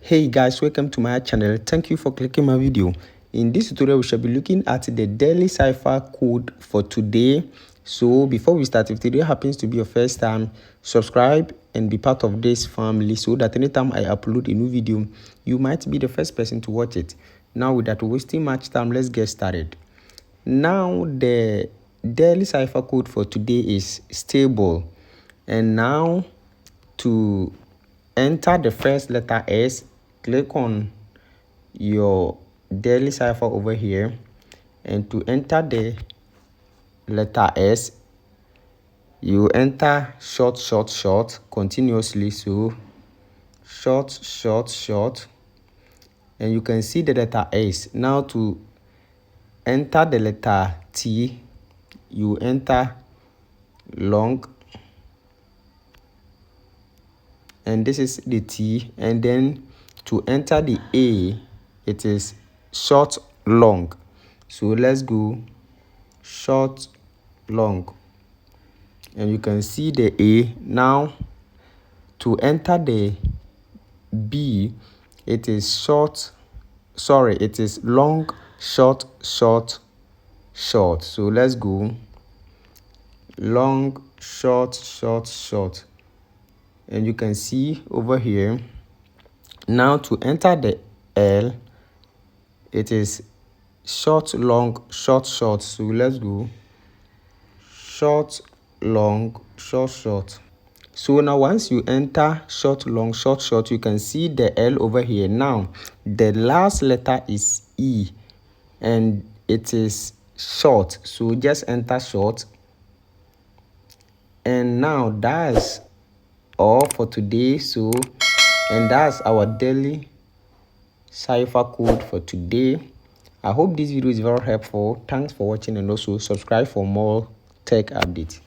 Hey guys, welcome to my channel. Thank you for clicking my video. In this tutorial we shall be looking at the daily cipher code for today. So before we start, if today happens to be your first time, subscribe and be part of this family so that anytime I upload a new video you might be the first person to watch it. Now without wasting much time, let's get started. Now the daily cipher code for today is stable, and now to enter the first letter S, click on your daily cipher over here, and to enter the letter S you enter short continuously, so short, and you can see the letter S. Now to enter the letter T you enter long, and this is the T, and then to enter the A it is short long. So let's go short long, and you can see the A. Now to enter the B it is long short. So let's go long short, and you can see over here. Now to enter the L it is short long short. So let's go short long short. So now once you enter short long short, you can see the L over here. Now the last letter is E and it is short, so just enter short. And now that's all for today. And that's our daily cipher code for today. I hope this video is very helpful. Thanks for watching, and also subscribe for more tech updates.